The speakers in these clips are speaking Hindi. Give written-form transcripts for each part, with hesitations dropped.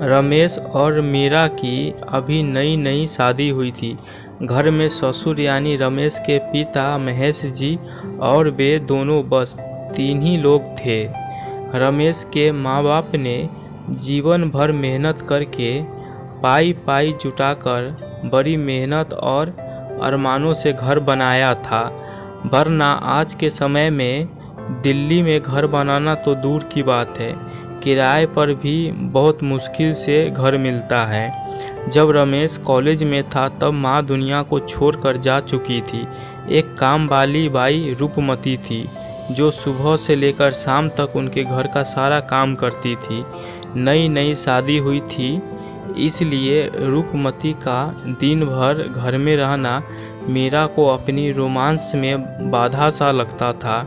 रमेश और मीरा की अभी नई नई शादी हुई थी। घर में ससुर यानी रमेश के पिता महेश जी और वे दोनों बस 3 ही लोग थे। रमेश के माँ बाप ने जीवन भर मेहनत करके पाई पाई जुटाकर बड़ी मेहनत और अरमानों से घर बनाया था, वरना आज के समय में दिल्ली में घर बनाना तो दूर की बात है, किराए पर भी बहुत मुश्किल से घर मिलता है। जब रमेश कॉलेज में था तब माँ दुनिया को छोड़कर जा चुकी थी। एक काम वाली बाई रूपमती थी जो सुबह से लेकर शाम तक उनके घर का सारा काम करती थी। नई नई शादी हुई थी, इसलिए रूपमती का दिन भर घर में रहना मीरा को अपनी रोमांस में बाधा सा लगता था।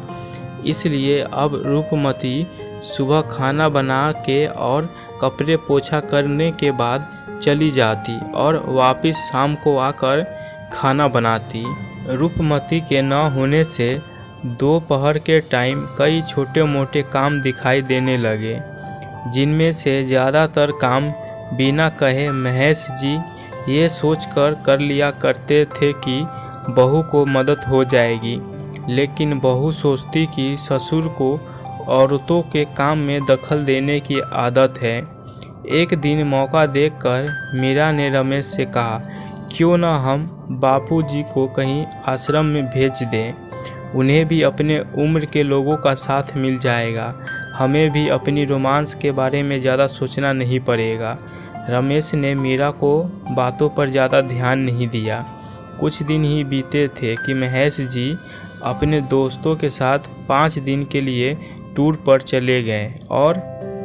इसलिए अब रूपमती सुबह खाना बना के और कपड़े पोछा करने के बाद चली जाती और वापस शाम को आकर खाना बनाती। रूपमती के न होने से दोपहर के टाइम कई छोटे मोटे काम दिखाई देने लगे, जिनमें से ज़्यादातर काम बिना कहे महेश जी ये सोचकर कर लिया करते थे कि बहू को मदद हो जाएगी, लेकिन बहू सोचती कि ससुर को औरतों के काम में दखल देने की आदत है। एक दिन मौका देखकर मीरा ने रमेश से कहा, क्यों न हम बापूजी को कहीं आश्रम में भेज दें, उन्हें भी अपने उम्र के लोगों का साथ मिल जाएगा, हमें भी अपनी रोमांस के बारे में ज़्यादा सोचना नहीं पड़ेगा। रमेश ने मीरा को बातों पर ज़्यादा ध्यान नहीं दिया। कुछ दिन ही बीते थे कि महेश जी अपने दोस्तों के साथ 5 दिन के लिए टूर पर चले गए और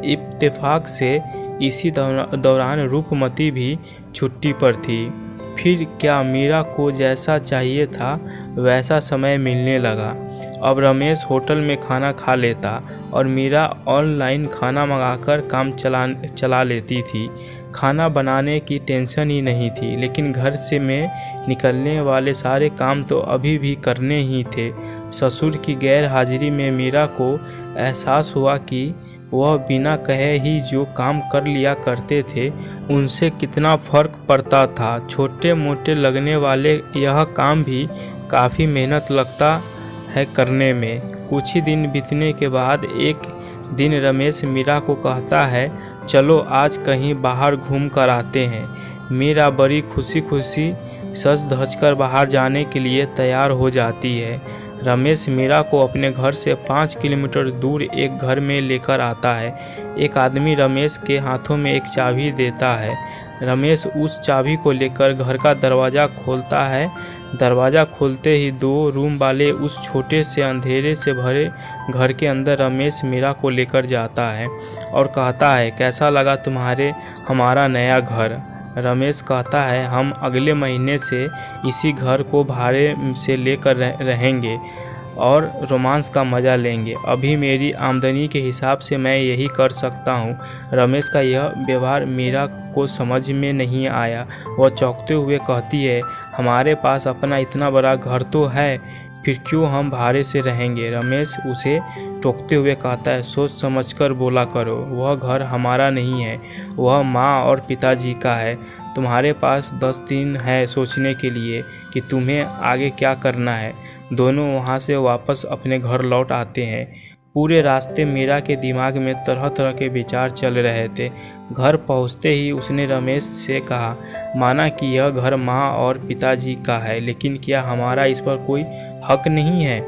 इत्तेफाक से इसी दौरान रूपमती भी छुट्टी पर थी। फिर क्या मीरा को जैसा चाहिए था वैसा समय मिलने लगा। अब रमेश होटल में खाना खा लेता और मीरा ऑनलाइन खाना मंगाकर काम चला लेती थी। खाना बनाने की टेंशन ही नहीं थी, लेकिन घर से में निकलने वाले सारे काम तो अभी भी करने ही थे। ससुर की गैर हाजिरी में मीरा को एहसास हुआ कि वह बिना कहे ही जो काम कर लिया करते थे उनसे कितना फ़र्क पड़ता था। छोटे मोटे लगने वाले यह काम भी काफ़ी मेहनत लगता है करने में। कुछ ही दिन बीतने के बाद एक दिन रमेश मीरा को कहता है, चलो आज कहीं बाहर घूम कर आते हैं। मीरा बड़ी खुशी खुशी सज धज कर बाहर जाने के लिए तैयार हो जाती है। रमेश मीरा को अपने घर से 5 किलोमीटर दूर एक घर में लेकर आता है। एक आदमी रमेश के हाथों में एक चाबी देता है। रमेश उस चाबी को लेकर घर का दरवाज़ा खोलता है। दरवाज़ा खोलते ही 2 रूम वाले उस छोटे से अंधेरे से भरे घर के अंदर रमेश मीरा को लेकर जाता है और कहता है, कैसा लगा तुम्हारे हमारा नया घर। रमेश कहता है, हम अगले महीने से इसी घर को भाड़े से लेकर रहेंगे और रोमांस का मज़ा लेंगे। अभी मेरी आमदनी के हिसाब से मैं यही कर सकता हूँ। रमेश का यह व्यवहार मीरा को समझ में नहीं आया। वह चौंकते हुए कहती है, हमारे पास अपना इतना बड़ा घर तो है, फिर क्यों हम भाड़े से रहेंगे। रमेश उसे टोकते हुए कहता है, सोच समझकर बोला करो, वह घर हमारा नहीं है, वह माँ और पिताजी का है। तुम्हारे पास 10 दिन है सोचने के लिए कि तुम्हें आगे क्या करना है। दोनों वहाँ से वापस अपने घर लौट आते हैं। पूरे रास्ते मीरा के दिमाग में तरह तरह के विचार चल रहे थे। घर पहुँचते ही उसने रमेश से कहा, माना कि यह घर माँ और पिताजी का है, लेकिन क्या हमारा इस पर कोई हक नहीं है।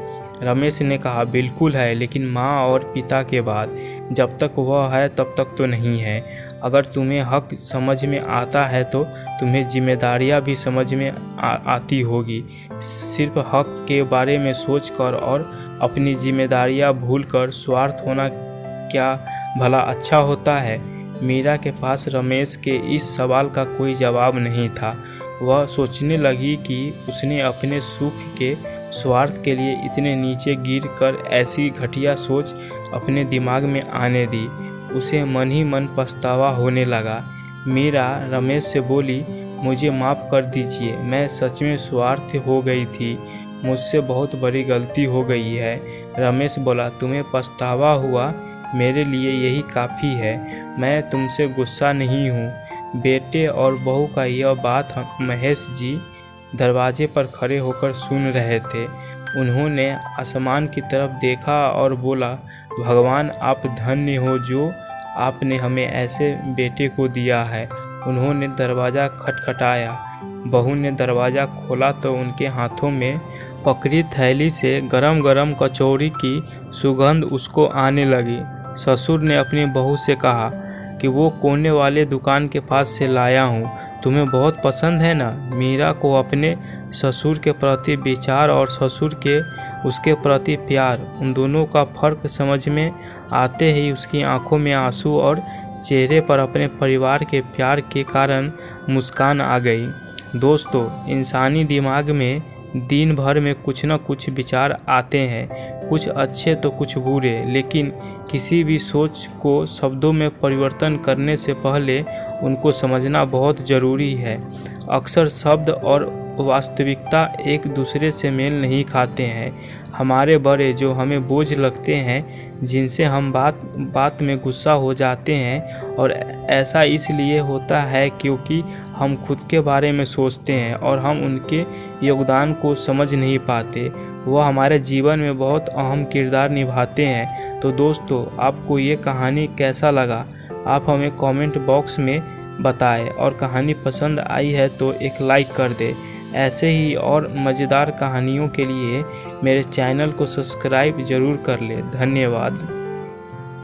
रमेश ने कहा, बिल्कुल है, लेकिन माँ और पिता के बाद जब तक वह है तब तक तो नहीं है। अगर तुम्हें हक समझ में आता है तो तुम्हें जिम्मेदारियाँ भी समझ में आती होगी। सिर्फ हक के बारे में सोचकर और अपनी जिम्मेदारियाँ भूलकर स्वार्थ होना क्या भला अच्छा होता है। मीरा के पास रमेश के इस सवाल का कोई जवाब नहीं था। वह सोचने लगी कि उसने अपने सुख के स्वार्थ के लिए इतने नीचे गिरकर ऐसी घटिया सोच अपने दिमाग में आने दी। उसे मन ही मन पछतावा होने लगा। मीरा रमेश से बोली, मुझे माफ़ कर दीजिए, मैं सच में स्वार्थी हो गई थी, मुझसे बहुत बड़ी गलती हो गई है। रमेश बोला, तुम्हें पछतावा हुआ, मेरे लिए यही काफ़ी है। मैं तुमसे गुस्सा नहीं हूँ। बेटे और बहू का यह बात महेश जी दरवाजे पर खड़े होकर सुन रहे थे। उन्होंने आसमान की तरफ देखा और बोला, भगवान आप धन्य हो जो आपने हमें ऐसे बेटे को दिया है। उन्होंने दरवाज़ा खटखटाया। बहू ने दरवाज़ा खोला तो उनके हाथों में पकड़ी थैली से गरम गरम कचौड़ी की सुगंध उसको आने लगी। ससुर ने अपनी बहू से कहा कि वो कोने वाले दुकान के पास से लाया हूँ, तुम्हें बहुत पसंद है ना। मीरा को अपने ससुर के प्रति विचार और ससुर के उसके प्रति प्यार, उन दोनों का फर्क समझ में आते ही उसकी आंखों में आंसू और चेहरे पर अपने परिवार के प्यार के कारण मुस्कान आ गई। दोस्तों, इंसानी दिमाग में दिन भर में कुछ न कुछ विचार आते हैं, कुछ अच्छे तो कुछ बुरे, लेकिन किसी भी सोच को शब्दों में परिवर्तन करने से पहले उनको समझना बहुत ज़रूरी है। अक्सर शब्द और वास्तविकता एक दूसरे से मेल नहीं खाते हैं। हमारे बड़े जो हमें बोझ लगते हैं, जिनसे हम बात में गुस्सा हो जाते हैं, और ऐसा इसलिए होता है क्योंकि हम खुद के बारे में सोचते हैं और हम उनके योगदान को समझ नहीं पाते। वह हमारे जीवन में बहुत अहम किरदार निभाते हैं। तो दोस्तों, आपको ये कहानी कैसा लगा, आप हमें कमेंट बॉक्स में बताएं, और कहानी पसंद आई है तो एक लाइक कर दें। ऐसे ही और मज़ेदार कहानियों के लिए मेरे चैनल को सब्सक्राइब ज़रूर कर लें। धन्यवाद।